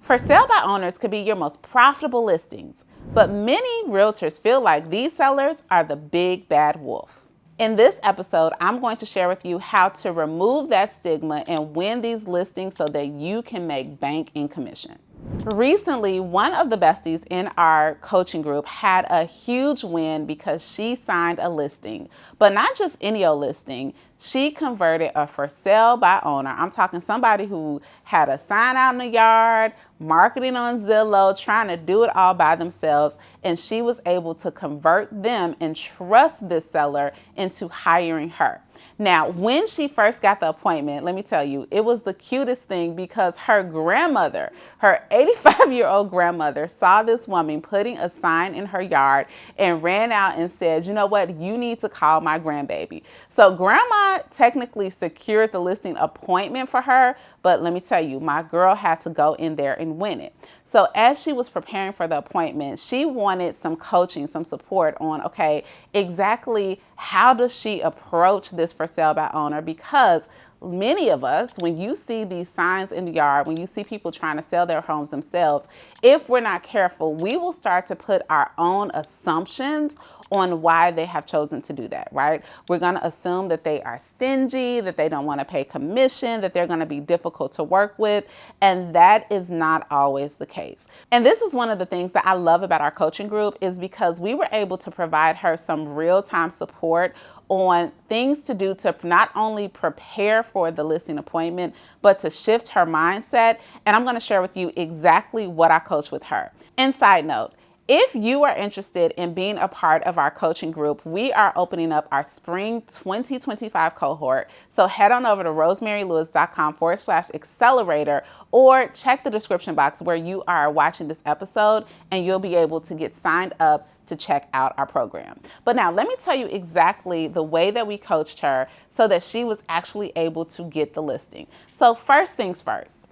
For sale by owners could be your most profitable listings, but many realtors feel like these sellers are the big bad wolf. In this episode, I'm going to share with you how to remove that stigma and win these listings so that you can make bank in commission. Recently, one of the besties in our coaching group had a huge win because she signed a listing, but not just any old listing. She converted a for sale by owner. I'm talking somebody who had a sign out in the yard, marketing on Zillow, trying to do it all by themselves, and she was able to convert them and trust this seller into hiring her. Now, when she first got the appointment, let me tell you, it was the cutest thing because her grandmother, her 85-year-old grandmother, saw this woman putting a sign in her yard and ran out and said, you know what, you need to call my grandbaby. So grandma technically secured the listing appointment for her, but let me tell you, my girl had to go in there and win it. So as she was preparing for the appointment, she wanted some coaching, some support on, okay, exactly how does she approach this for sale by owner? Because many of us, when you see these signs in the yard, when you see people trying to sell their homes themselves, if we're not careful, we will start to put our own assumptions on why they have chosen to do that, right? We're going to assume that they are stingy, that they don't want to pay commission, that they're going to be difficult to work with, and that is not always the case. And this is one of the things that I love about our coaching group is because we were able to provide her some real-time support on things to do to not only prepare for the listing appointment, but to shift her mindset. And I'm going to share with you exactly what I coach with her. And side note, if you are interested in being a part of our coaching group, we are opening up our spring 2025 cohort. So head on over to rosemarylewis.com/accelerator or check the description box where you are watching this episode and you'll be able to get signed up to check out our program. But now let me tell you exactly the way that we coached her so that she was actually able to get the listing. So first things first,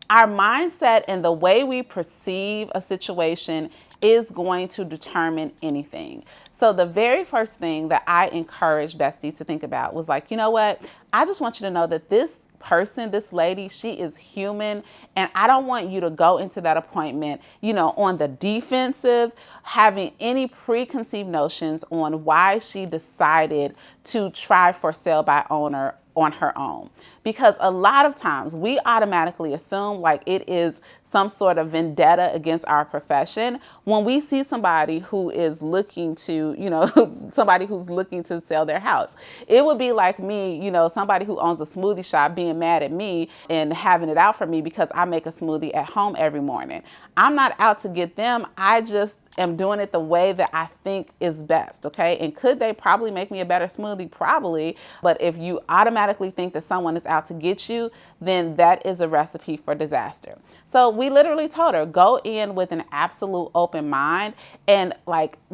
our mindset and the way we perceive a situation is going to determine anything. So the very first thing that I encouraged Bestie to think about was like, you know what? I just want you to know that this person, this lady, she is human, and I don't want you to go into that appointment, on the defensive, having any preconceived notions on why she decided to try for sale by owner on her own. Because a lot of times we automatically assume like it is some sort of vendetta against our profession when we see somebody who is looking to, somebody who's looking to sell their house. It would be like me, somebody who owns a smoothie shop being mad at me and having it out for me because I make a smoothie at home every morning. I'm not out to get them. I just am doing it the way that I think is best, okay? And could they probably make me a better smoothie? Probably. But if you automatically think that someone is out to get you, then that is a recipe for disaster. So we literally told her, go in with an absolute open mind and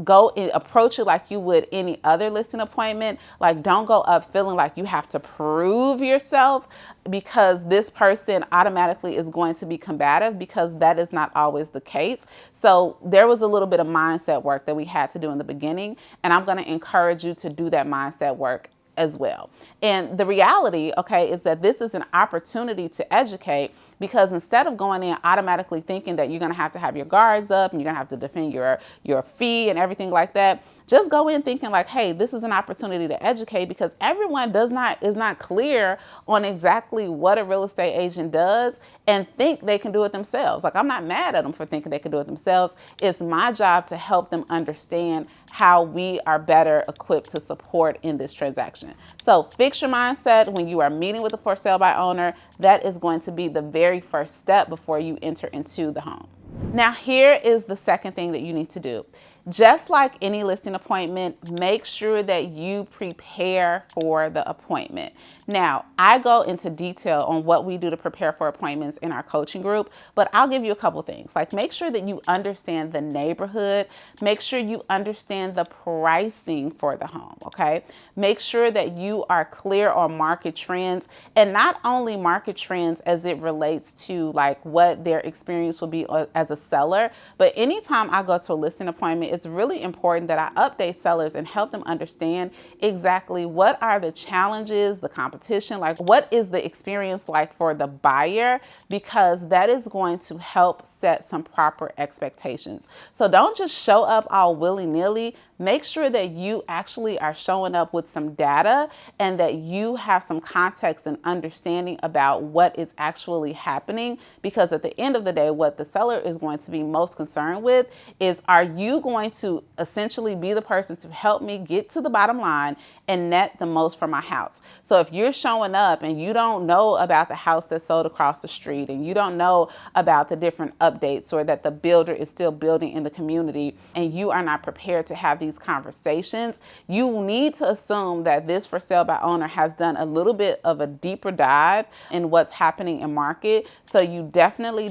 go and approach it like you would any other listing appointment. Like, don't go up feeling like you have to prove yourself because this person automatically is going to be combative, because that is not always the case. So there was a little bit of mindset work that we had to do in the beginning, and I'm going to encourage you to do that mindset work as well. And the reality, is that this is an opportunity to educate, because instead of going in automatically thinking that you're going to have your guards up and you're going to have to defend your fee and everything like that, just go in thinking like, hey, this is an opportunity to educate, because everyone is not clear on exactly what a real estate agent does and think they can do it themselves. Like, I'm not mad at them for thinking they can do it themselves. It's my job to help them understand how we are better equipped to support in this transaction. So fix your mindset when you are meeting with a for sale by owner. That is going to be the very first step before you enter into the home. Now, here is the second thing that you need to do. Just like any listing appointment, make sure that you prepare for the appointment. Now, I go into detail on what we do to prepare for appointments in our coaching group, but I'll give you a couple things. Like, make sure that you understand the neighborhood. Make sure you understand the pricing for the home, okay? Make sure that you are clear on market trends, and not only market trends as it relates to like what their experience will be as a seller, but anytime I go to a listing appointment, it's really important that I update sellers and help them understand exactly what are the challenges, the competition, like what is the experience like for the buyer, because that is going to help set some proper expectations. So don't just show up all willy-nilly. Make sure that you actually are showing up with some data and that you have some context and understanding about what is actually happening, because at the end of the day, what the seller is going to be most concerned with is, are you going to essentially be the person to help me get to the bottom line and net the most for my house? So if you're showing up and you don't know about the house that's sold across the street, and you don't know about the different updates, or that the builder is still building in the community, and you are not prepared to have these conversations, you need to assume that this for sale by owner has done a little bit of a deeper dive in what's happening in market. So you definitely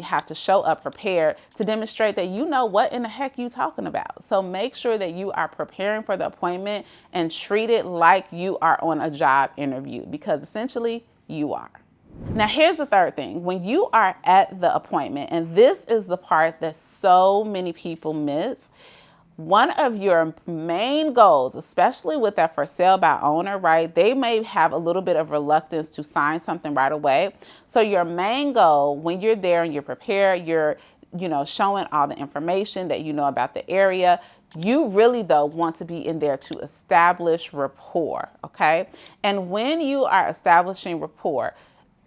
have to show up prepared to demonstrate that you know what in the heck you talking about. So make sure that you are preparing for the appointment and treat it like you are on a job interview, because essentially you are. Now, here's the third thing. When you are at the appointment, and this is the part that so many people miss, one of your main goals, especially with that for sale by owner, right? They may have a little bit of reluctance to sign something right away. So your main goal when you're there and you're prepared, you're, showing all the information that you know about the area. You really, though, want to be in there to establish rapport, okay? And when you are establishing rapport,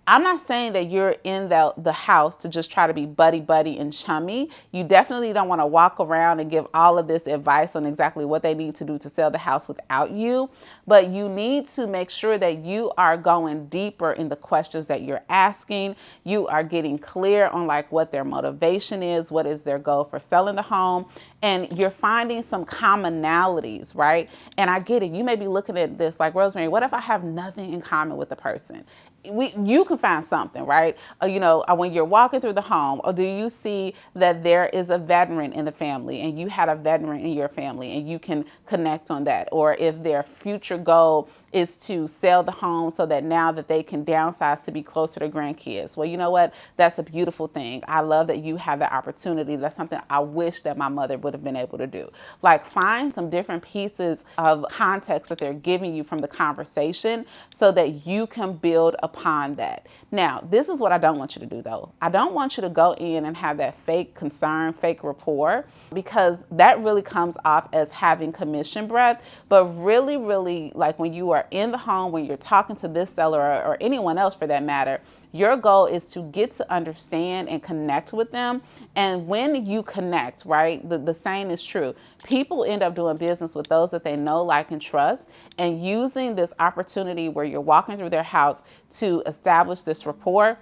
I'm not saying that you're in the house to just try to be buddy and chummy. You definitely don't want to walk around and give all of this advice on exactly what they need to do to sell the house without you. But you need to make sure that you are going deeper in the questions that you're asking. You are getting clear on like what their motivation is, what is their goal for selling the home, and you're finding some commonalities, right? And I get it. You may be looking at this like, Rosemary, what if I have nothing in common with the person? You can find something, right? When you're walking through the home, or do you see that there is a veteran in the family and you had a veteran in your family and you can connect on that? Or if their future goal is to sell the home so that now that they can downsize to be closer to grandkids. Well, you know what? That's a beautiful thing. I love that you have that opportunity. That's something I wish that my mother would have been able to do. Like, find some different pieces of context that they're giving you from the conversation so that you can build upon that. Now, this is what I don't want you to do, though. I don't want you to go in and have that fake concern, fake rapport, because that really comes off as having commission breath. But really, like when you are in the home, when you're talking to this seller or anyone else for that matter, your goal is to get to understand and connect with them. And when you connect, right, the saying is true. People end up doing business with those that they know, like, and trust. And using this opportunity where you're walking through their house to establish this rapport,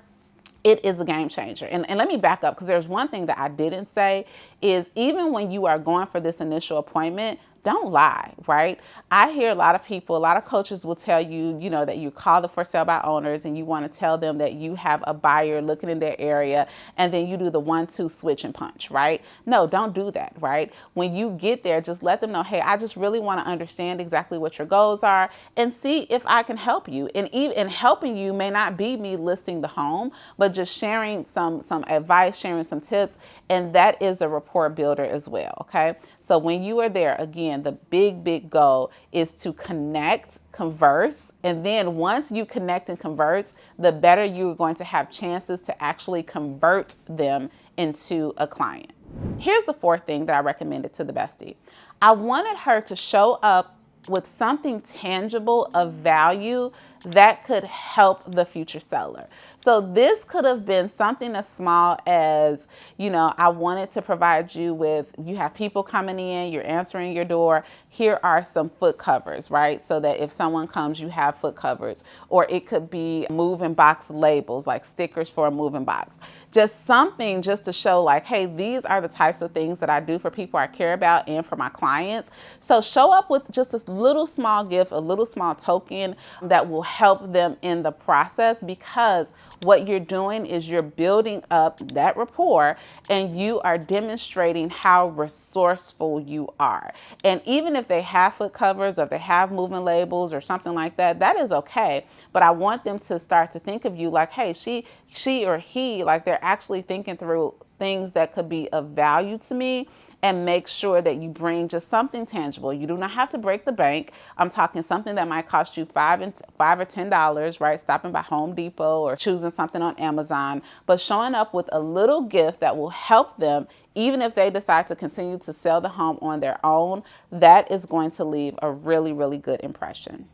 it is a game changer. And let me back up, because there's one thing that I didn't say is, even when you are going for this initial appointment, don't lie, right? I hear a lot of people, a lot of coaches will tell you, that you call the for sale by owners and you want to tell them that you have a buyer looking in their area, and then you do the 1-2 switch and punch, right? No, don't do that, right? When you get there, just let them know, hey, I just really want to understand exactly what your goals are and see if I can help you. And even helping you may not be me listing the home, but just sharing some advice, sharing some tips, and that is a rapport builder as well, okay? So when you are there, again, the big goal is to connect, converse, and then once you connect and converse, the better you're going to have chances to actually convert them into a client. Here's the fourth thing that I recommended to the bestie. I wanted her to show up with something tangible of value that could help the future seller. So this could have been something as small as, I wanted to provide you with, you have people coming in, you're answering your door, here are some foot covers, right? So that if someone comes, you have foot covers. Or it could be moving box labels, like stickers for a moving box. Just something just to show like, hey, these are the types of things that I do for people I care about and for my clients. So show up with just a little small gift, a little small token that will help them in the process, because what you're doing is you're building up that rapport and you are demonstrating how resourceful you are. And even if they have foot covers or if they have moving labels or something like that, that is okay. But I want them to start to think of you like, hey, she or he, like they're actually thinking through things that could be of value to me, and make sure that you bring just something tangible. You do not have to break the bank. I'm talking something that might cost you $5 or $10, right? Stopping by Home Depot or choosing something on Amazon, but showing up with a little gift that will help them, even if they decide to continue to sell the home on their own. That is going to leave a really, really good impression.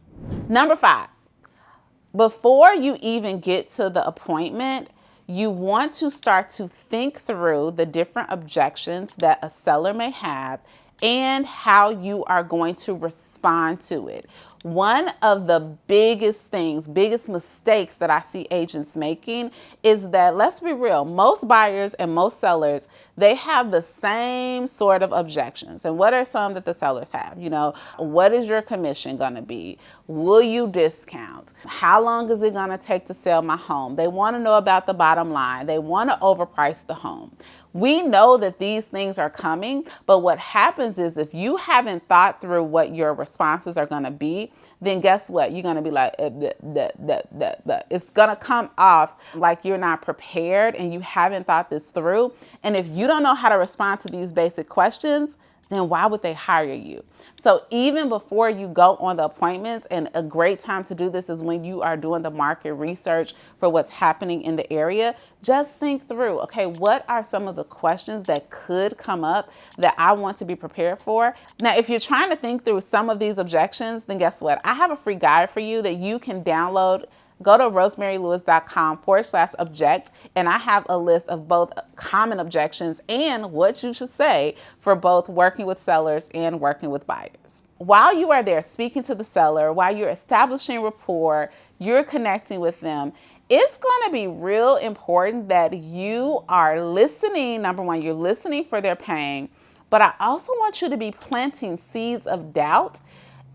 Number 5, before you even get to the appointment, you want to start to think through the different objections that a seller may have and how you are going to respond to it. One of the biggest mistakes that I see agents making is that, let's be real, most buyers and most sellers, they have the same sort of objections. And what are some that the sellers have? What is your commission going to be? Will you discount? How long is it going to take to sell my home? They want to know about the bottom line. They want to overprice the home. We know that these things are coming, but what happens is if you haven't thought through what your responses are going to be, then guess what? You're going to be like, it's going to come off like you're not prepared and you haven't thought this through. And if you don't know how to respond to these basic questions, then why would they hire you? So even before you go on the appointments, and a great time to do this is when you are doing the market research for what's happening in the area, just think through, okay, what are some of the questions that could come up that I want to be prepared for? Now, if you're trying to think through some of these objections, then guess what? I have a free guide for you that you can download. Go to rosemarylewis.com/object, and I have a list of both common objections and what you should say for both working with sellers and working with buyers. While you are there speaking to the seller, while you're establishing rapport, you're connecting with them, it's going to be real important that you are listening. Number one, you're listening for their pain, but I also want you to be planting seeds of doubt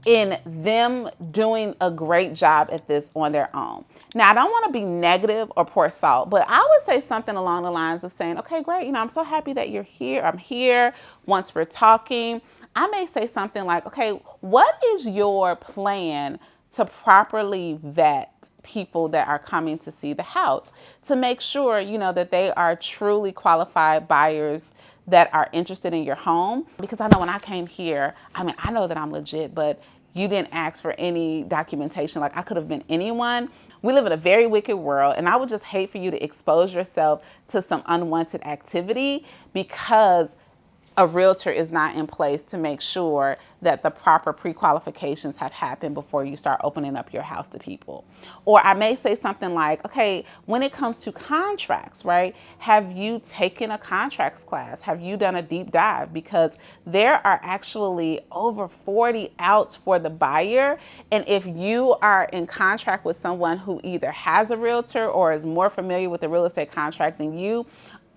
in them doing a great job at this on their own. Now, I don't want to be negative or pour salt, but I would say something along the lines of saying, okay, great, I'm so happy that you're here. I'm here. Once we're talking, I may say something like, okay, what is your plan to properly vet people that are coming to see the house, to make sure, that they are truly qualified buyers that are interested in your home? Because I know when I came here, I know that I'm legit, but you didn't ask for any documentation. Like, I could have been anyone. We live in a very wicked world, and I would just hate for you to expose yourself to some unwanted activity because a realtor is not in place to make sure that the proper pre-qualifications have happened before you start opening up your house to people. Or I may say something like, okay, when it comes to contracts, right? Have you taken a contracts class? Have you done a deep dive? Because there are actually over 40 outs for the buyer. And if you are in contract with someone who either has a realtor or is more familiar with the real estate contract than you,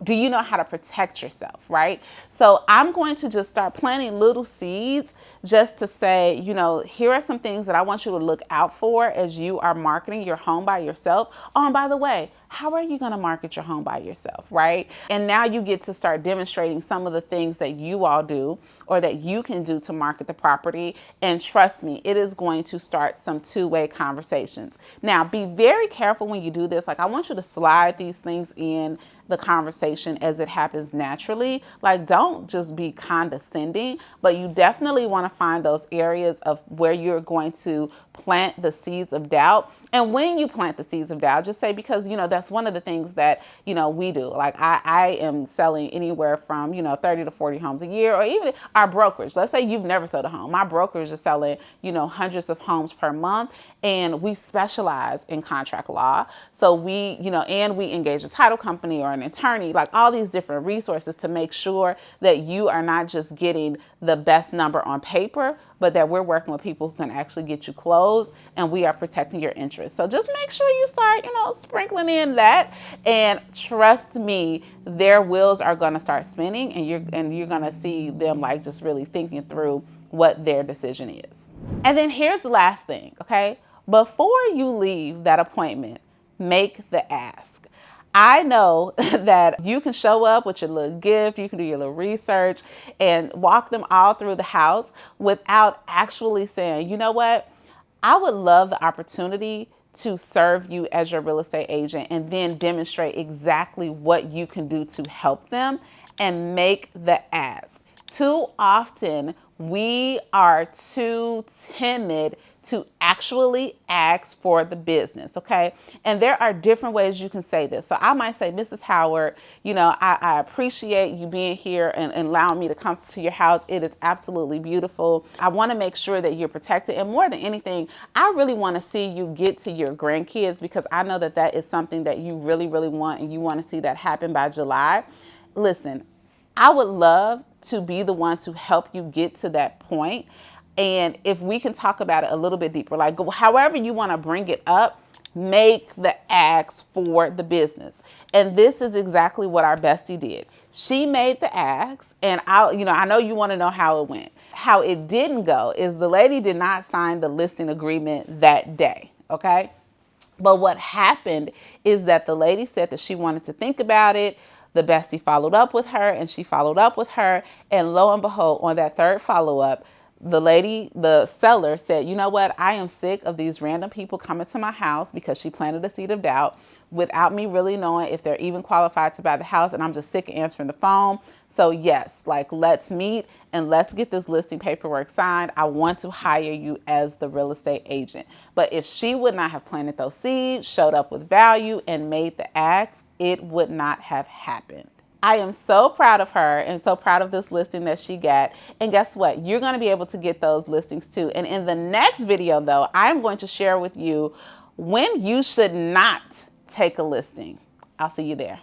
do you know how to protect yourself, right? So I'm going to just start planting little seeds just to say, here are some things that I want you to look out for as you are marketing your home by yourself. Oh, and by the way, how are you going to market your home by yourself, right? And now you get to start demonstrating some of the things that you all do or that you can do to market the property. And trust me, it is going to start some two-way conversations. Now, be very careful when you do this. Like, I want you to slide these things in the conversation as it happens naturally. Like, don't just be condescending, but you definitely want to find those areas of where you're going to plant the seeds of doubt. And when you plant the seeds of doubt, just say, because, that's one of the things that, we do. Like, I am selling anywhere from, 30 to 40 homes a year, or even our brokerage. Let's say you've never sold a home. My brokerage is selling, hundreds of homes per month, and we specialize in contract law. So we, and we engage a title company or an attorney, like all these different resources to make sure that you are not just getting the best number on paper, but that we're working with people who can actually get you closed, and we are protecting your interests. So just make sure you start, sprinkling in that, and trust me, their wheels are going to start spinning, and you're going to see them like just really thinking through what their decision is. And then here's the last thing, okay? Before you leave that appointment, make the ask. I know that you can show up with your little gift, you can do your little research and walk them all through the house without actually saying, you know what? I would love the opportunity to serve you as your real estate agent and then demonstrate exactly what you can do to help them and make the ask. Too often, we are too timid to actually ask for the business, okay? And there are different ways you can say this. So I might say, Mrs. Howard, I appreciate you being here and allowing me to come to your house. It is absolutely beautiful. I want to make sure that you're protected. And more than anything, I really want to see you get to your grandkids, because I know that that is something that you really, really want, and you want to see that happen by July. Listen, I would love to be the one to help you get to that point. And if we can talk about it a little bit deeper, like however you want to bring it up, make the ask for the business. And this is exactly what our bestie did. She made the ask, and I know you want to know how it went. How it didn't go is the lady did not sign the listing agreement that day, okay? But what happened is that the lady said that she wanted to think about it. The bestie followed up with her, and she followed up with her. And lo and behold, on that third follow-up, the seller said, you know what? I am sick of these random people coming to my house, because she planted a seed of doubt without me really knowing if they're even qualified to buy the house. And I'm just sick of answering the phone. So yes, let's meet and let's get this listing paperwork signed. I want to hire you as the real estate agent. But if she would not have planted those seeds, showed up with value, and made the ask, it would not have happened. I am so proud of her and so proud of this listing that she got. And guess what? You're going to be able to get those listings too. And in the next video, though, I'm going to share with you when you should not take a listing. I'll see you there.